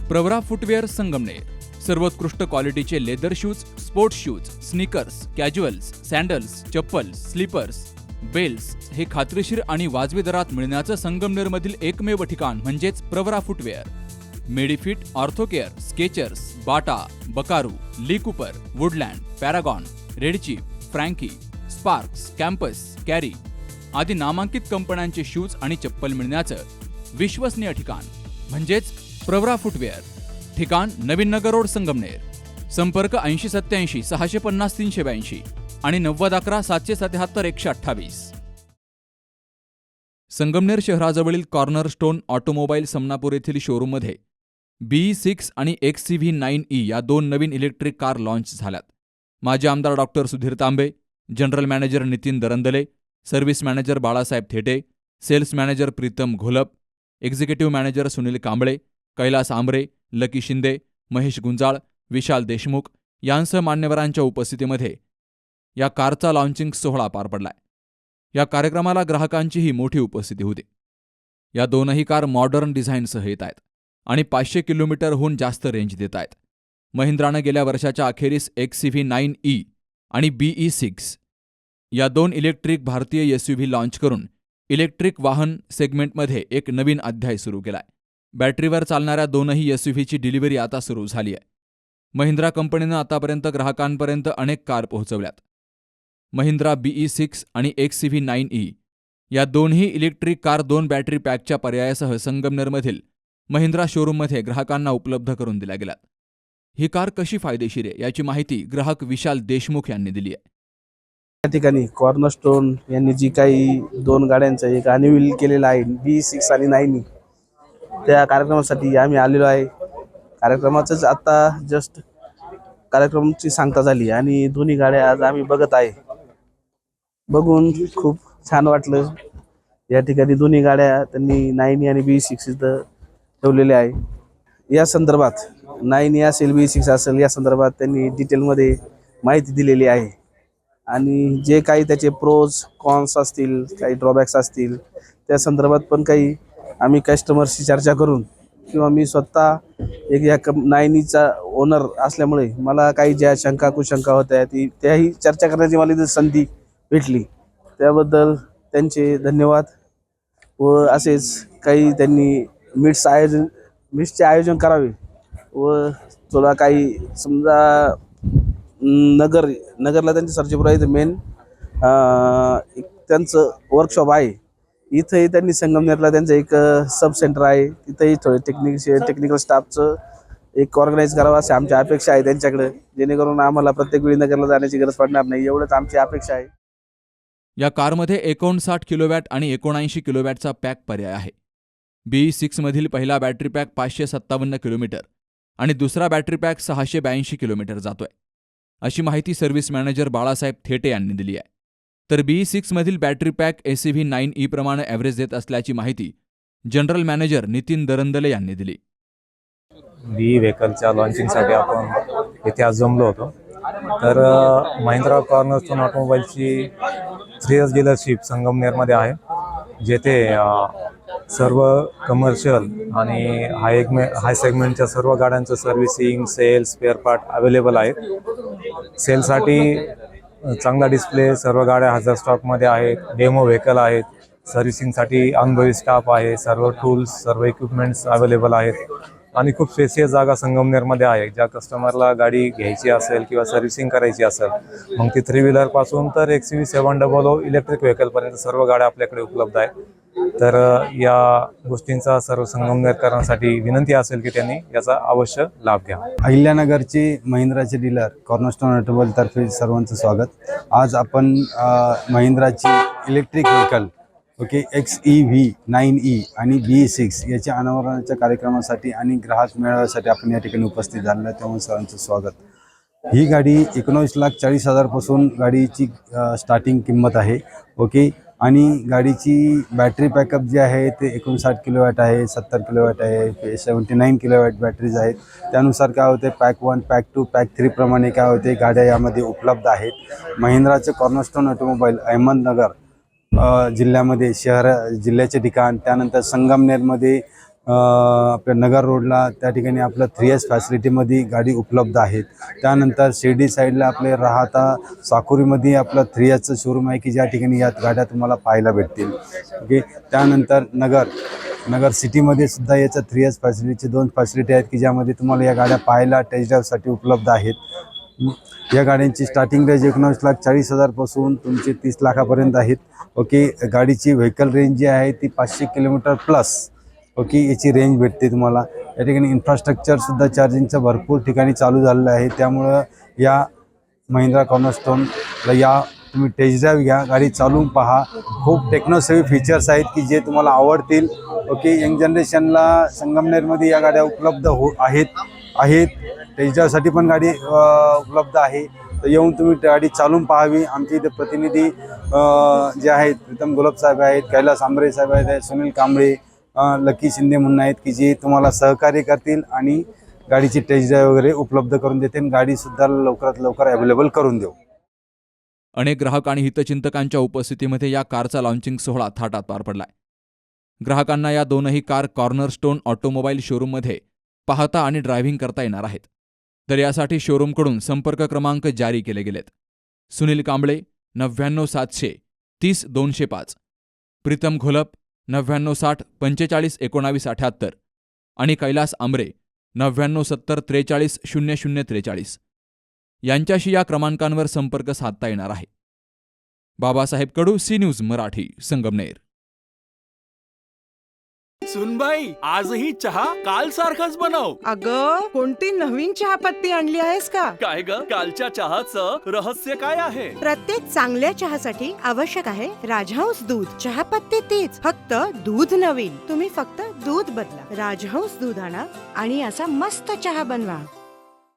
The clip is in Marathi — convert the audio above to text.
प्रवरा फुटवेअर संगमनेर, सर्वोत्कृष्ट क्वालिटीचे leather shoes, sports shoes, sneakers, casuals, sandals, chappals, slippers, belts हे खात्रीशीर आणि वाजवी दरात मिळण्याचं संगमनेरमधील एकमेव ठिकाण म्हणजेच Pravara footwear. Medifit, Orthocare, Skechers, Bata, Buckaroo, Lee Cooper, Woodland, Paragon, Red Chief, Franky, Sparx, Campus, Carry आदी नामांकित कंपन्यांचे शूज आणि चप्पल मिळण्याचं विश्वसनीय ठिकाण म्हणजेच प्रवरा फुटवेअर. ठिकाण नवीन नगर रोड संगमनेर. संपर्क 8087 650 382 आणि 9011 777 128. संगमनेर शहराजवळील कॉर्नर स्टोन ऑटोमोबाईल समनापूर येथील शोरूममध्ये BE6 आणि XCV9E या दोन नवीन इलेक्ट्रिक कार लॉन्च झाल्यात. माजी आमदार doctor Sudhir Tambe, general manager Nitin Darandale, service manager Balasaheb Thete, sales manager Pritam Gholap, executive manager Sunil Kamble, Kailas Ambre, Lucky Shinde, Mahesh Gunjal, Vishal Deshmukh यांसह मान्यवरांच्या उपस्थितीमध्ये या कारचा लॉन्चिंग सोहळा पार पडलाय. या कार्यक्रमाला ग्राहकांचीही मोठी उपस्थिती होती. या दोनही कार मॉडर्न डिझाईनसह येत आहेत आणि 500 किलोमीटरहून जास्त रेंज देत आहेत. महिंद्रानं गेल्या वर्षाच्या अखेरीस XCV9E आणि BE6 या दोन इलेक्ट्रिक भारतीय SUV लॉन्च करून इलेक्ट्रिक वाहन सेगमेंटमध्ये एक नवीन अध्याय सुरू केलाय. बॅटरीवर चालणाऱ्या दोनही SUVची डिलिव्हरी आता सुरू झाली आहे. महिंद्रा कंपनीनं आतापर्यंत ग्राहकांपर्यंत अनेक कार पोहोचवल्यात. महिंद्रा BE6 आणि XCV9E या दोन्ही इलेक्ट्रिक कार 2 बॅटरी पॅकच्या पर्यायासह संगमनेरमधील महिंद्रा शोरूममध्ये ग्राहकांना उपलब्ध करून दिल्या गेल्यात. ही कार कशी फायदेशीर आहे याची माहिती ग्राहक विशाल देशमुख यांनी दिली आहे. या ठिकाणी कॉर्नरस्टोन यांनी जी काही 2 गाड्यांचं एक अनवील केलेलं आहे BE6 आणि 9E, त्या कार्यक्रमासाठी आम्ही आलेलो आहे. कार्यक्रमाचंच आता जस्ट कार्यक्रमाची सांगता झाली आणि दोन्ही गाड्या आज आम्ही बघत आहे. बघून खूप छान वाटलं. या ठिकाणी दोन्ही गाड्या त्यांनी 9E आणि BE6 इथं ठेवलेल्या आहे. या संदर्भात 9E असेल BE6 असेल या संदर्भात त्यांनी डिटेलमध्ये माहिती दिलेली आहे आणि जे काही त्याचे प्रोज कॉन्स असतील, काही ड्रॉबॅक्स असतील त्या संदर्भात पण काही आम्ही कस्टमरशी चर्चा करून किंवा मी स्वतः एक या 9Eचा ओनर असल्यामुळे मला काही ज्या शंका कुशंका होत्या त्याही चर्चा करण्याची मला इथे संधी भेटली. त्याबद्दल त्यांचे धन्यवाद. व असेच काही त्यांनी मीट्सचे आयोजन करावे व थोडा काही समजा नगरला त्यांचे सर्जेपुरा इथं मेन एक त्यांचं वर्कशॉप आहे. इथंही त्यांनी संगमनेरला त्यांचं एक सब सेंटर आहे. तिथंही थोडं टेक्निकल स्टाफचं एक ऑर्गनाईज करावं अशी आमची अपेक्षा आहे त्यांच्याकडे, जेणेकरून आम्हाला प्रत्येक वेळी नगरला जाण्याची गरज पडणार नाही. एवढंच आमची अपेक्षा आहे. या कारमध्ये 59 किलोवॅट आणि 79 किलोवॅटचा पॅक पर्याय आहे. BE6 मधील पहिला बॅटरी पॅक 557 किलोमीटर आणि दुसरा बॅटरी पॅक 682 किलोमीटर जातोय, अशी माहिती सर्व्हिस मॅनेजर बाळासाहेब थेटे यांनी दिली आहे. तर BE6 मधील बॅटरी पॅक XCV9E प्रमाणे ॲव्हरेज देत असल्याची माहिती जनरल मॅनेजर नितीन दरंदले यांनी दिली. BE व्हेकलच्या लॉन्चिंगसाठी आपण इथे आज जमलो होतो. तर महिंद्रा कॉर्नरस्टोन ऑटोमोबाईलची 3 डीलरशिप संगमनेरमध्ये आहे, जेथे सर्व कमर्शियल आणि हाय सेगमेंटच्या सर्व गाड्यांचं servicing, sales, spare part available आहेत. सेलसाठी चांगला डिस्प्ले, सर्व गाड्या हजर स्टॉकमध्ये आहेत. डेमो व्हेकल आहेत. सर्व्हिसिंगसाठी अनुभवी स्टाफ आहे. सर्व टूल्स, सर्व इक्विपमेंट्स अवेलेबल आहेत आणि खूप स्पेसियस जागा संगमनेरमध्ये आहे. ज्या कस्टमरला गाडी घ्यायची असेल किंवा सर्व्हिसिंग करायची असेल, मग ती 3 व्हीलरपासून तर XCV700 इलेक्ट्रिक व्हेकलपर्यंत सर्व गाड्या आपल्याकडे उपलब्ध आहेत. तर या गोष्टींचा सर्व संगमनेरकरांसाठी विनंती असेल की त्यांनी याचा अवश्य लाभ घ्या. अहिल्यानगरचे महिंद्राचे डीलर कॉर्नरस्टोन ऑटोमोबाईलतर्फे सर्वांचं स्वागत. आज आपण महिंद्राची इलेक्ट्रिक व्हेकल XEV9E आणि BE6 याच्या अनावरणाच्या कार्यक्रमासाठी आणि ग्राहक मेळाव्यासाठी आपण या ठिकाणी उपस्थित झालेलो आहे. तेव्हा सर्वांचं स्वागत. ही गाडी 19,40,000 पासून गाडीची स्टार्टिंग किंमत आहे. आणि गाडीची बॅटरी पॅकअप जे आहे ते 59 किलोवॅट आहे, 70 किलोवॅट आहे, 79 किलोवॅट बॅटरीज आहेत. त्यानुसार काय होते, पॅक 1, पॅक 2, पॅक 3 प्रमाणे काय होते गाड्या यामध्ये उपलब्ध आहेत. महिंद्राचे कॉर्नरस्टोन ऑटोमोबाईल अहमदनगर जिल्ह्यामध्ये जिल्ह्याचे ठिकाण, त्यानंतर संगमनेरमध्ये आपल्या नगर रोडला त्या ठिकाणी आपलं 3S फॅसिलिटीमध्ये गाडी उपलब्ध आहेत. त्यानंतर शिर्डी साईडला आपले राहता साकुरीमध्ये आपलं 3Sचं शोरूम आहे की ज्या ठिकाणी यात गाड्या तुम्हाला पाहायला भेटतील. ओके. त्यानंतर नगर सिटीमध्ये सुद्धा याच्या 3S फॅसिलिटीचे 2 फॅसिलिटी आहेत की ज्यामध्ये तुम्हाला या गाड्या पाहायला टेस्ट ड्राईव्हसाठी उपलब्ध आहेत. या गाड्यांची स्टार्टिंग रेंज 19,40,000 पासून तुमचे 30 लाखापर्यंत आहेत. ओके. गाडीची व्हेकल रेंज जी आहे ती 500 किलोमीटर प्लस ओके याची रेंज भेटते तुम्हाला. या ठिकाणी इन्फ्रास्ट्रक्चरसुद्धा चार्जिंगचं भरपूर ठिकाणी चालू झालेलं आहे. त्यामुळं या महिंद्रा कॉर्नरस्टोनला या तुम्ही टेस्ट ड्राईव्ह घ्या, गाडी चालवून पहा. खूप टेक्नोसेव्ही फीचर्स आहेत की जे तुम्हाला आवडतील. ओके. यंग जनरेशनला संगमनेरमध्ये या गाड्या उपलब्ध आहेत. टेस्ट ड्राईव्हसाठी पण गाडी उपलब्ध आहे. तर येऊन तुम्ही गाडी चालवून पाहावी. आमचे इथे प्रतिनिधी जे आहेत प्रीतम गुलाब साहेब आहेत, कैलास आंबरे साहेब आहेत, सुनील कांबळे, लकी शिंदे म्हणून आहेत की जे तुम्हाला सहकार्य करतील आणि गाडीची टेस्ट ड्राईव्ह वगैरे उपलब्ध करून देतील आणि गाडीसुद्धा लवकरात लवकर अवेलेबल करून देऊ. अनेक ग्राहक आणि हितचिंतकांच्या उपस्थितीमध्ये या कारचा लॉन्चिंग सोहळा थाटात पार पडलाय. ग्राहकांना या दोनही कार कॉर्नरस्टोन ऑटोमोबाईल शोरूममध्ये पाहता आणि ड्रायव्हिंग करता येणार आहेत. तर यासाठी शोरूमकडून संपर्क क्रमांक जारी केले गेलेत. सुनील कांबळे 99 700 30 205, प्रीतम घोलप 99 60 45 19 78 आणि कैलास आंबरे 99 70 43 00 43 यांच्याशी या क्रमांकांवर संपर्क साधता येणार आहे. बाबासाहेब कडू, सी न्यूज मराठी, संगमनेर. सुनबाई, आजही चहा काल सारखाच बनव. अगं, कोणती नवीन चहापत्ती आणली आहेस का? काय ग, कालच्या चहाचं रहस्य काय आहे? प्रत्येक चांगल्या चहासाठी आवश्यक आहे राजहंस दूध. चहापत्ती तीच, फक्त दूध नवीन. तुम्ही फक्त दूध बदला. राजहंस दूध आणा आणि असा मस्त चहा बनवा.